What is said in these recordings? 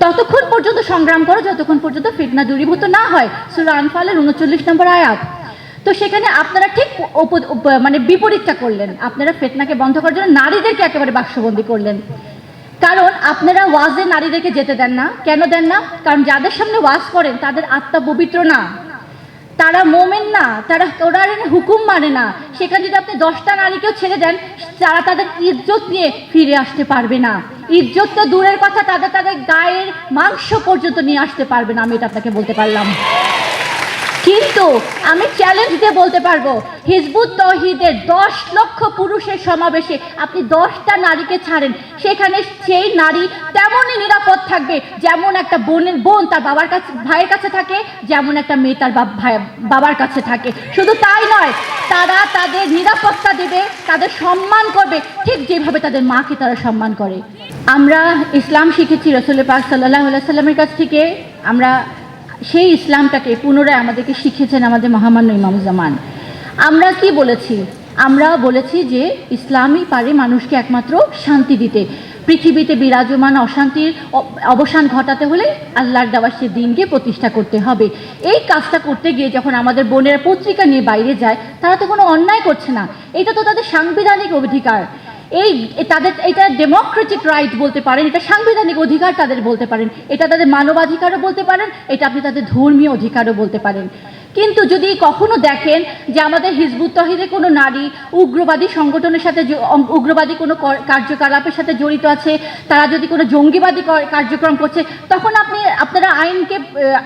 ততক্ষণ পর্যন্ত সংগ্রাম করো যতক্ষণ পর্যন্ত ফিতনা দূরীভূত না হয়। সূরা আনফালের ৩৯ নম্বর আয়াত। তো সেখানে আপনারা ঠিক মানে বিপরীতটা করলেন। আপনারা ফিতনাকে বন্ধ করার জন্য নারীদেরকে একেবারে বাক্সবন্দি করলেন। কারণ আপনারা ওয়াজে নারীদেরকে যেতে দেন না। কেন দেন না? কারণ যাদের সামনে ওয়াজ করেন তাদের আত্মা পবিত্র না, তারা মোমেন না, তারা কোরআনের হুকুম মানে না। সেখানে যদি আপনি 10টা নারীকেও ছেড়ে দেন, তারা তাদের ইজ্জত নিয়ে ফিরে আসতে পারবে না। ইজ্জত তো দূরের কথা, তাদের গায়ের মাংস পর্যন্ত নিয়ে আসতে পারবে না। আমি এটা আপনাকে বলতে পারলাম। কিন্তু আমি চ্যালেঞ্জ দিয়ে বলতে পারবো, হিজবুত তৌহিদের 10 লক্ষ পুরুষের সমাবেশে আপনি 10টা নারীকে ছাড়েন, সেখানে সেই নারী তেমনই নিরাপদ থাকবে যেমন একটা বোন তার ভাইয়ের কাছে থাকে, যেমন একটা মেয়ে তার বাবার কাছে থাকে। শুধু তাই নয়, তারা তাদের নিরাপত্তা দেবে, তাদের সম্মান করবে ঠিক যেভাবে তাদের মাকে তারা সম্মান করে। আমরা ইসলাম শিখেছি রাসূল পাক সাল্লাল্লাহু আলাইহি সাল্লামের কাছ থেকে। আমরা সেই ইসলামটাকে পুনরায় আমাদেরকে শিখিয়েছেন আমাদের মহামান্য ইমামুজ্জামান। আমরা কি বলেছি? আমরা বলেছি যে ইসলামই পারে মানুষকে একমাত্র শান্তি দিতে। পৃথিবীতে বিরাজমান অশান্তির অবসান ঘটাতে হলে আল্লাহর দেওয়া সে দিনকে প্রতিষ্ঠা করতে হবে। এই কাজটা করতে গিয়ে যখন আমাদের বোনেরা পত্রিকা নিয়ে বাইরে যায়, তারা তো কোনো অন্যায় করছে না। এটা তো তাদের সাংবিধানিক অধিকার। এটা ডেমোক্রেটিক রাইট বলতে পারেন, এটা সাংবিধানিক অধিকার তাদের বলতে পারেন, এটা তাদের মানবাধিকারও বলতে পারেন, এটা আপনি তাদের ধর্মীয় অধিকারও বলতে পারেন। কিন্তু যদি কখনো দেখেন যে আমাদের হিজবুত তৌহিদের কোনো নারী উগ্রবাদী সংগঠনের সাথে, উগ্রবাদী কোনো কার্যকলাপের সাথে জড়িত আছে, তারা যদি কোনো জঙ্গিবাদী কার্যক্রম করছে, তখন আপনারা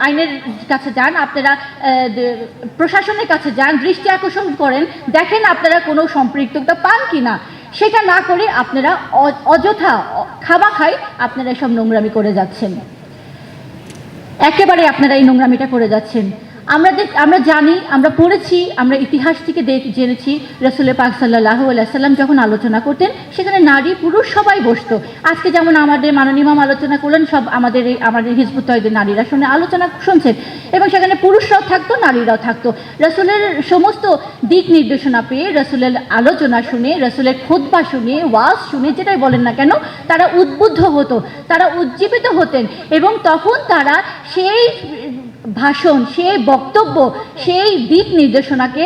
আইনের কাছে যান, আপনারা প্রশাসনের কাছে যান, দৃষ্টি আকর্ষণ করেন, দেখেন আপনারা কোনো সম্পৃক্ততা পান কি না। সেটা না করে আপনারা অযথা খাই আপনারা এসব নোংরামি করে যাচ্ছেন। একেবারে আপনারা এই নোংরামিটা করে যাচ্ছেন। আমরা জানি, আমরা পড়েছি, আমরা ইতিহাস থেকে জেনেছি রাসূল পাক সাল্লাল্লাহু আলাইহি সাল্লাম যখন আলোচনা করতেন, সেখানে নারী পুরুষ সবাই বসতো। আজকে যেমন আমাদের মাননীয় ইমাম আলোচনা করলেন, সব আমাদের হিজবুত তৌহিদের নারীরা শুনে আলোচনা শুনছেন, এবং সেখানে পুরুষরাও থাকতো, নারীরাও থাকতো। রাসূলের সমস্ত দিক নির্দেশনা পেয়ে, রাসূলের আলোচনা শুনে, রাসূলের খুতবা শুনে, ওয়াজ শুনে, যেটাই বলেন না কেন, তারা উদ্বুদ্ধ হতো, তারা উজ্জীবিত হতেন, এবং তখন তারা সেই ভাষণ, সেই বক্তব্য, সেই দিক নির্দেশনাকে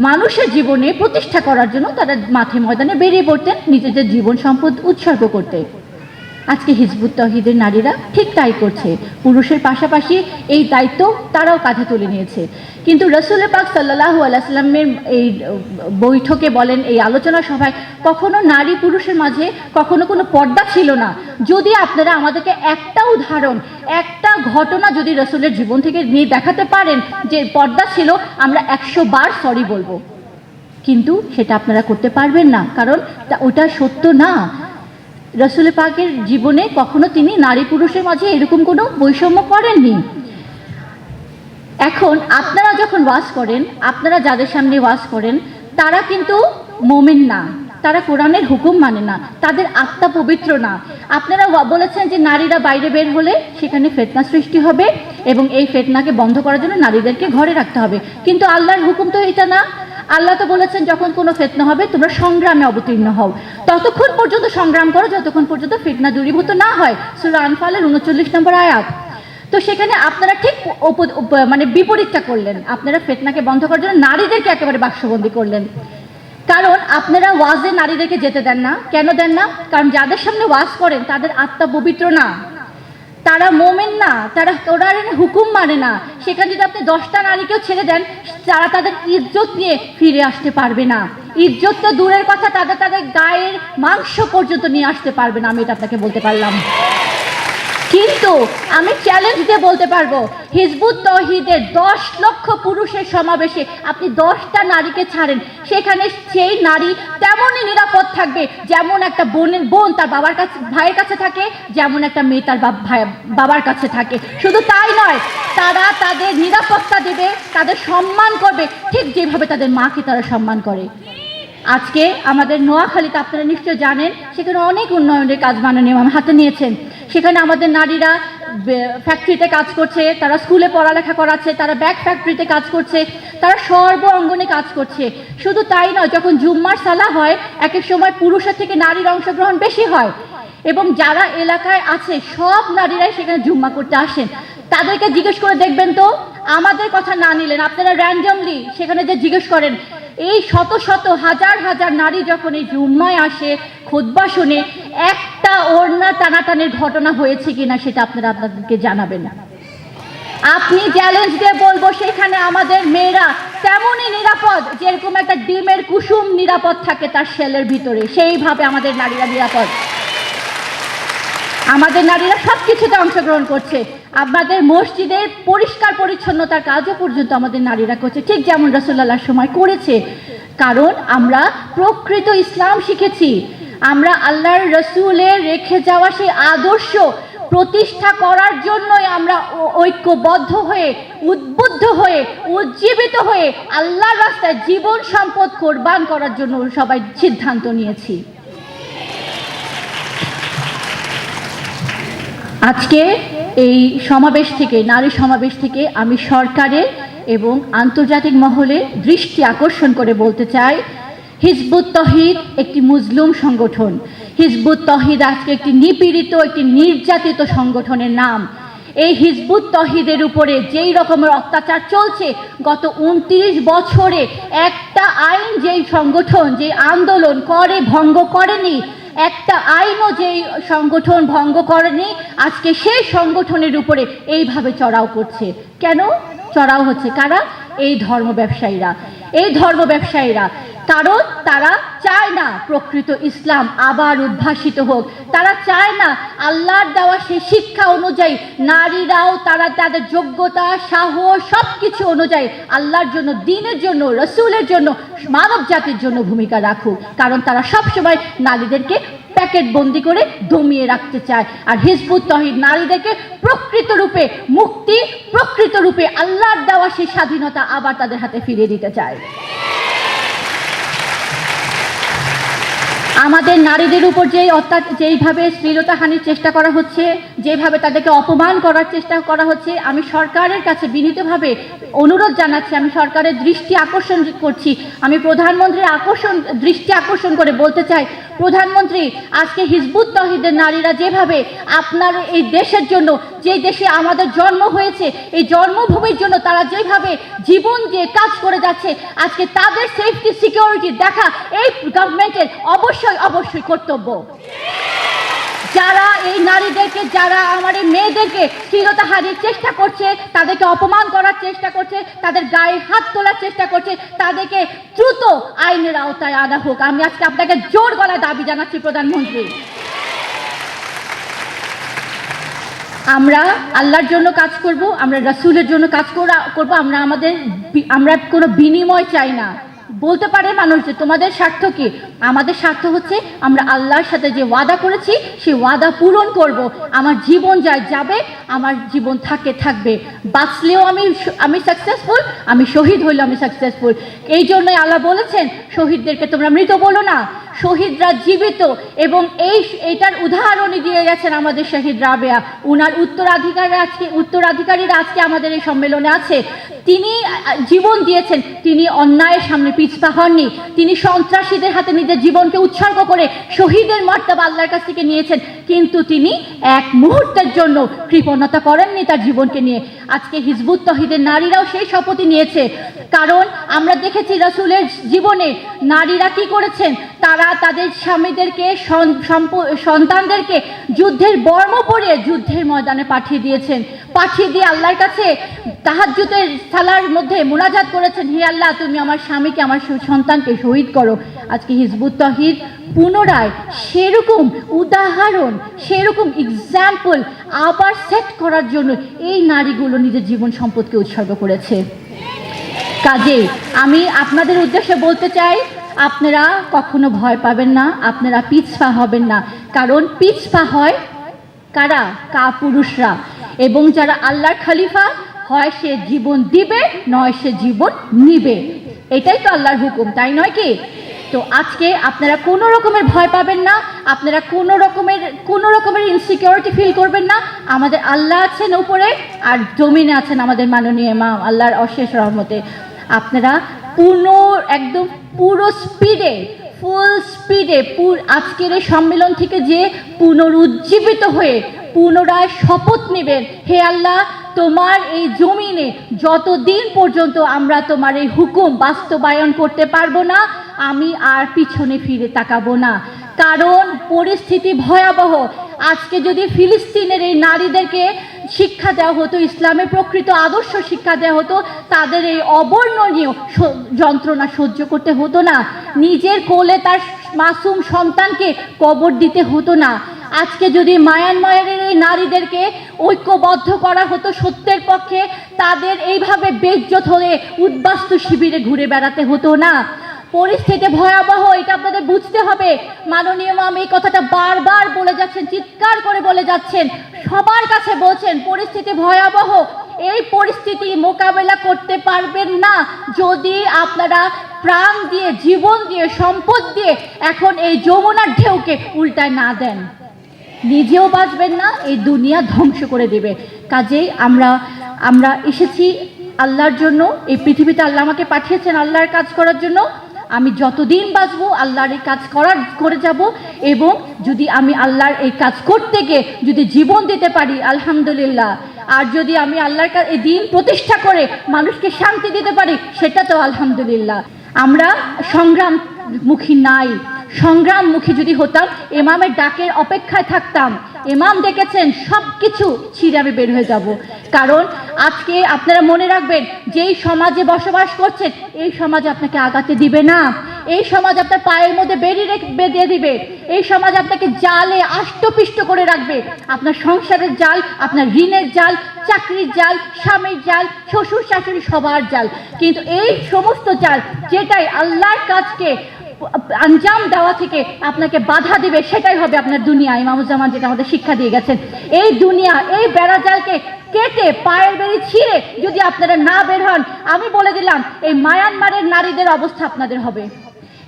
মানুষের জীবনে প্রতিষ্ঠা করার জন্য তারা মাঠে ময়দানে বেরিয়ে পড়তেন, নিজেদের জীবন সম্পদ উৎসর্গ করতে। আজকে হিজবুত তৌহিদের নারীরা ঠিক তাই করছে। পুরুষের পাশাপাশি এই দায়িত্ব তারাও কাঁধে তুলে নিয়েছে। কিন্তু রাসূল পাক সাল্লাল্লাহু আলাইহি সাল্লামের এই বৈঠকে বলেন, এই আলোচনা সভায় কখনো নারী পুরুষের মাঝে কখনো কোনো পর্দা ছিল না। যদি আপনারা আমাদেরকে একটা উদাহরণ, একটা ঘটনা যদি রাসূলের জীবন থেকে নিয়ে দেখাতে পারেন যে পর্দা ছিল, আমরা 100 বার সরি বলবো। কিন্তু সেটা আপনারা করতে পারবেন না, কারণ ওটা সত্য না। রাসূল পাকের জীবনে কখনো তিনি নারী পুরুষের মাঝে এরকম কোনো বৈষম্য করেননি। এখন আপনারা যখন ওয়াজ করেন, আপনারা যাদের সামনে ওয়াজ করেন, তারা কিন্তু মোমেন না, তারা কোরআনের হুকুম মানে না, তাদের আত্মা পবিত্র না। আপনারা বলেছেন যে নারীরা বাইরে বের হলে সেখানে ফিতনা সৃষ্টি হবে, এবং এই ফিতনাকে বন্ধ করার জন্য নারীদেরকে ঘরে রাখতে হবে। কিন্তু আল্লাহর হুকুম তো এটা না। আল্লাহ তো বলেছেন যখন কোনো ফিতনা হবে তোমরা সংগ্রামে অবতীর্ণ হও। ততক্ষণ পর্যন্ত সংগ্রাম করো যতক্ষণ পর্যন্ত ফিতনা দূরীভূত না হয়। সূরা আনফালের ৩৯ নম্বর আয়াত। তো সেখানে আপনারা ঠিক মানে বিপরীতটা করলেন। আপনারা ফিতনাকে বন্ধ করার জন্য নারীদেরকে একেবারে বাক্সবন্দি করলেন। কারণ আপনারা ওয়াজে নারীদেরকে যেতে দেন না। কেন দেন না? কারণ যাদের সামনে ওয়াজ করেন তাদের আত্মা পবিত্র না, তারা মোমেন না, তারা কোরআনের হুকুম মানে না। সেখানে যদি আপনি 10টা নারীকেও ছেড়ে দেন, তারা তাদের ইজ্জত নিয়ে ফিরে আসতে পারবে না। ইজ্জত তো দূরের কথা, তাদের গায়ের মাংস পর্যন্ত নিয়ে আসতে পারবে না। আমি এটা আপনাকে বলতে পারলাম। কিন্তু আমি চ্যালেঞ্জ দিয়ে বলতে পারবো, হিজবুত তৌহিদের 10 লক্ষ পুরুষের সমাবেশে আপনি 10টা নারীকে ছাড়েন, সেখানে সেই নারী তেমনই নিরাপদ থাকবে যেমন একটা বোন তার ভাইয়ের কাছে থাকে, যেমন একটা মেয়ে তার বাবার কাছে থাকে। শুধু তাই নয়, তারা তাদের নিরাপত্তা দেবে, তাদের সম্মান করবে ঠিক যেভাবে তাদের মাকে তারা সম্মান করে। আজকে আমাদের নোয়াখালীতে আপনারা নিশ্চয় জানেন, সেখানে অনেক উন্নয়নের কাজ মাননীয় ইমাম হাতে নিয়েছেন। সেখানে আমাদের নারীরা ফ্যাক্টরিতে কাজ করছে, তারা স্কুলে পড়ালেখা করাচ্ছে, তারা ব্যাগ ফ্যাক্টরিতে কাজ করছে, তারা সর্ব অঙ্গনে কাজ করছে। শুধু তাই নয়, যখন জুম্মার সালাহ হয় এক এক সময় পুরুষের থেকে নারীর অংশগ্রহণ বেশি হয়। এবং যারা এলাকায় আছে সব নারীরাই সেখানে জুম্মা করতে আসেন। তাদেরকে জিজ্ঞেস করে দেখবেন তো, আমাদের কথা না নিলেন, আপনারা র্যান্ডমলি সেখানে যে জিজ্ঞেস করেন, এই শত শত হাজার হাজার নারী যখন এই জুম্মায় আসে, খুতবা শুনে, একটা ওড়না টানাটানির ঘটনা হয়েছে কিনা সেটা আপনারা আপনাদেরকে জানাবেন। আপনি চ্যালেঞ্জ দিয়ে বলবো, সেখানে আমাদের মেয়েরা তেমনই নিরাপদ যেরকম একটা ডিমের কুসুম নিরাপদ থাকে তার শেলের ভিতরে, সেইভাবে আমাদের নারীরা নিরাপদ। আমাদের নারীরা সব কিছুতে অংশগ্রহণ করছে। আমাদের মসজিদের পরিষ্কার পরিচ্ছন্নতার কাজও পর্যন্ত আমাদের নারীরা করছে, ঠিক যেমন রাসূলুল্লাহর সময় করেছে। কারণ আমরা প্রকৃত ইসলাম শিখেছি, আমরা আল্লাহর রসুলের রেখে যাওয়া সেই আদর্শ প্রতিষ্ঠা করার জন্যই আমরা ঐক্যবদ্ধ হয়ে, উদ্বুদ্ধ হয়ে, উজ্জীবিত হয়ে আল্লাহর রাস্তায় জীবন সম্পদ কোরবান করার জন্য সবাই সিদ্ধান্ত নিয়েছি। আজকে এই সমাবেশ থেকে, নারী সমাবেশ থেকে আমি সরকারের এবং আন্তর্জাতিক মহলে দৃষ্টি আকর্ষণ করে বলতে চাই, হিজবুত তহিদ একটি মুসলিম সংগঠন। হিজবুত তহিদ আজকে একটি নিপীড়িত, একটি নির্যাতিত সংগঠনের নাম। এই হিজবুত তহিদের উপরে যেই রকমের অত্যাচার চলছে গত 29 বছরে, একটা আইন যেই সংগঠন, যে আন্দোলন করে ভঙ্গ করেনি, একটা আইনও যেই সংগঠন ভঙ্গ করেনি, আজকে সেই সংগঠনের উপরে এইভাবে চড়াও করছে। কেন চড়াও হচ্ছে? কারা? এই ধর্ম ব্যবসায়ীরা। এই ধর্ম ব্যবসায়ীরা, কারণ তারা চায় না প্রকৃত ইসলাম আবার উদ্ভাসিত হোক। তারা চায় না আল্লাহর দেওয়া সেই শিক্ষা অনুযায়ী নারীরাও তারা তাদের যোগ্যতা, সাহস সব কিছু অনুযায়ী আল্লাহর জন্য, দ্বীনের জন্য, রসুলের জন্য, মানব জাতির জন্য ভূমিকা রাখুক। কারণ তারা সবসময় নারীদেরকে প্যাকেট বন্দি করে দমিয়ে রাখতে চায়। আর হিজবুত তহিদ নারীদেরকে প্রকৃত রূপে মুক্তি, প্রকৃত রূপে আল্লাহর দেওয়া সেই স্বাধীনতা আবার তাদের হাতে ফিরিয়ে দিতে চায়। আমাদের নারীদের উপর যেইভাবে শ্লীলতাহানির চেষ্টা করা হচ্ছে, যেভাবে তাদেরকে অপমান করার চেষ্টা করা হচ্ছে, আমি সরকারের কাছে বিনীতভাবে অনুরোধ জানাচ্ছি, আমি সরকারের দৃষ্টি আকর্ষণ করছি, আমি প্রধানমন্ত্রীর দৃষ্টি আকর্ষণ করে বলতে চাই, প্রধানমন্ত্রী, আজকে হিজবুত তহিদের নারীরা যেভাবে আপনার এই দেশের জন্য, যে দেশে আমাদের জন্ম হয়েছে, এই জন্মভূমির জন্য তারা যেভাবে জীবন দিয়ে কাজ করে যাচ্ছে, আজকে তাদের সেফটি সিকিউরিটি দেখা এই গভর্নমেন্টের অবশ্যই কর্তব্য। যারা এই নারীদেরকে, যারা আমার এই মেয়েদেরকে শ্লীলতাহানির চেষ্টা করছে, তাদেরকে অপমান করার চেষ্টা করছে, তাদের গায়ে হাত তোলার চেষ্টা করছে, তাদেরকে দ্রুত আইনের আওতায় আনা হোক। আমি আজকে আপনাকে জোর গলায় দাবি জানাচ্ছি প্রধানমন্ত্রী। আমরা আল্লাহর জন্য কাজ করব, আমরা রাসূলের জন্য কাজ করব। আমরা কোনো বিনিময় চাই না। বলতে পারে মানুষ যে তোমাদের স্বার্থ কি? আমাদের স্বার্থ হচ্ছে আমরা আল্লাহর সাথে যে ওয়াদা করেছি সেই ওয়াদা পূরণ করব। আমার জীবন যাবে, আমার জীবন থাকবে, বাঁচলেও আমি সাকসেসফুল, আমি শহীদ হইলেও আমি সাকসেসফুল। এই জন্যই আল্লাহ বলেছেন শহীদদেরকে তোমরা মৃত বলো না, শহীদরা জীবিত। এবং এইটার উদাহরণই দিয়ে গেছেন আমাদের শহীদ রাবেয়া। উনার উত্তরাধিকারীরা আজকে আমাদের এই সম্মেলনে আছে। তিনি জীবন দিয়েছেন, তিনি অন্যায়ের সামনে পিছপা হননি, তিনি সন্ত্রাসীদের হাতে নিজের জীবনকে উৎসর্গ করে শহীদের মর্যাদা আল্লাহর কাছ থেকে নিয়েছেন, কিন্তু তিনি এক মুহূর্তের জন্য কৃপণতা করেননি তার জীবনকে নিয়ে। আজকে হিজবুত তহিদের নারীরাও সেই শপথই নিয়েছে। কারণ আমরা দেখেছি রাসূলের জীবনে নারীরা কি করেছেন, তারা তাদের স্বামীদেরকে, সন্তানদেরকে যুদ্ধের বর্ম পরিয়ে যুদ্ধের ময়দানে পাঠিয়ে দিয়ে আল্লাহর কাছে তাহাজ্জুদের সালার মধ্যে মুনাজাত করেছেন, হে আল্লাহ তুমি আমার স্বামীকে, আমার সন্তানকে শহীদ করো। আজকে হিজবুত তহিদ পুনরায় সেরকম উদাহরণ, সেরকম এক্সাম্পল আবার সেট করার জন্য এই নারীগুলো নিজের জীবন সম্পদকে উৎসর্গ করেছে। কাজেই আমি আপনাদের উদ্দেশ্যে বলতে চাই, আপনারা কখনো ভয় পাবেন না, আপনারা পিছপা হবেন না। কারণ পিছপা হয় কারা? কাপুরুষরা। এবং যারা আল্লাহর খলিফা, হয় সে জীবন দিবে, নয় সে জীবন নিবে। এটাই তো আল্লাহর হুকুম, তাই নয় কি? তো আজকে আপনারা কোনো রকমের ভয় পাবেন না, আপনারা কোনো রকমের ইনসিকিউরিটি ফিল করবেন না। আমাদের আল্লাহ আছেন উপরে, আর জমিনে আছেন আমাদের মাননীয় ইমাম, আল্লাহর অশেষ রহমতে। আপনারা একদম পুরো স্পিডে ফুল স্পিডে আজকের এই সম্মেলন থেকে যে পুনরুজ্জীবিত হয়ে পুনরায় শপথ নেবেন, হে আল্লাহ, তোমার এই জমিনে যতদিন পর্যন্ত আমরা তোমার এই হুকুম বাস্তবায়ন করতে পারবো না, আমি আর পিছনে ফিরে তাকাবো না। কারণ পরিস্থিতি ভয়াবহ। আজকে যদি ফিলিস্তিনের এই নারীদেরকে শিক্ষা দেওয়া হতো, ইসলামের প্রকৃত আদর্শ শিক্ষা দেওয়া হতো, তাদের এই অবর্ণনীয় যন্ত্রণা সহ্য করতে হতো না, নিজের কোলে তার মাসুম সন্তানকে কবর দিতে হতো না। আজকে যদি মায়ানমারের এই নারীদেরকে ঐক্যবদ্ধ করা হতো সত্যের পক্ষে, তাদের এইভাবে বেইজ্জত হয়ে উদ্বাস্তু শিবিরে ঘুরে বেড়াতে হতো না। পরিস্থিতি ভয়াবহ, এটা আপনাদের বুঝতে হবে। মাননীয় ইমাম এই কথাটা বারবার বলে যাচ্ছেন, চিৎকার করে বলে যাচ্ছেন, সবার কাছে বলছেন পরিস্থিতি ভয়াবহ। এই পরিস্থিতি মোকাবেলা করতে পারবেন না যদি আপনারা প্রাণ দিয়ে, জীবন দিয়ে, সম্পদ দিয়ে এখন এই যমুনার ঢেউকে উল্টায় না দেন। নিজেও বাঁচবেন না, এই দুনিয়া ধ্বংস করে দেবে। কাজেই আমরা এসেছি আল্লাহর জন্য, এই পৃথিবীতে আল্লাহ আমাকে পাঠিয়েছেন আল্লাহর কাজ করার জন্য। আমি যতদিন বাঁচবো আল্লাহর এই কাজ করে যাব, এবং যদি আমি আল্লাহর এই কাজ করতে গিয়ে যদি জীবন দিতে পারি আলহামদুলিল্লাহ, আর যদি আমি আল্লাহর এই দিন প্রতিষ্ঠা করে মানুষকে শান্তি দিতে পারি সেটা তো আলহামদুলিল্লাহ। আমরা সংগ্রামমুখী নাই, সংগ্রামমুখী যদি হতাম ইমামের ডাকের অপেক্ষায় থাকতাম। ইমাম ডেকেছেন, সব কিছু ছিঁড়ে আমি বের হয়ে যাব। কারণ আজকে আপনারা মনে রাখবেন, যেই সমাজে বসবাস করছেন এই সমাজ আপনাকে আগাতে দিবে না। এই সমাজ আপনার পায়ের মধ্যে বেঁধে দিবে। এই সমাজ আপনাকে জালে আষ্টপিষ্ট করে রাখবে। আপনার সংসারের জাল, আপনার ঋণের জাল, চাকরির জাল, স্বামীর জাল, শ্বশুর শাশুড়ি সবার জাল। কিন্তু এই সমস্ত জাল যেটাই আল্লাহর কাজকে আঞ্জাম দেওয়া থেকে আপনাকে বাধা দিবে, সেটাই হবে আপনার দুনিয়া। ইমামুজ্জামান যেটা আমাদের শিক্ষা দিয়ে গেছেন, এই দুনিয়া, এই বেড়াজালকে কেটে পায়ের বেড়ি ছিঁড়ে যদি আপনারা না বের হন, আমি বলে দিলাম এই মায়ানমারের নারীদের অবস্থা আপনাদের হবে।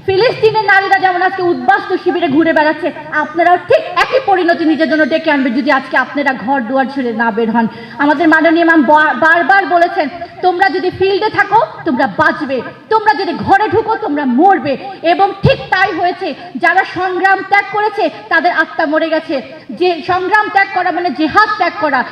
ফিলিস্তিনের নারীরা যেমন আজকে উদ্বাস্তু শিবিরে ঘুরে বেড়াচ্ছে, আপনারাও ঠিক একই পরিণতি নিজের জন্য ডেকে আনবে যদি আজকে আপনারা ঘর দুয়ার ছেড়ে না বের হন। আমাদের মাননীয় ইমাম বারবার বলেছেন, তোমরা যদি ফিল্ডে থাকো তোমরা বাঁচবে, তোমরা যদি ঘরে ঢুকো তোমরা মরবে। এবং ঠিক তাই হয়েছে। যারা সংগ্রাম ত্যাগ করেছে তাদের আত্মা মরে গেছে। যে সংগ্রাম ত্যাগ করা মানে জেহাদ ত্যাগ করা,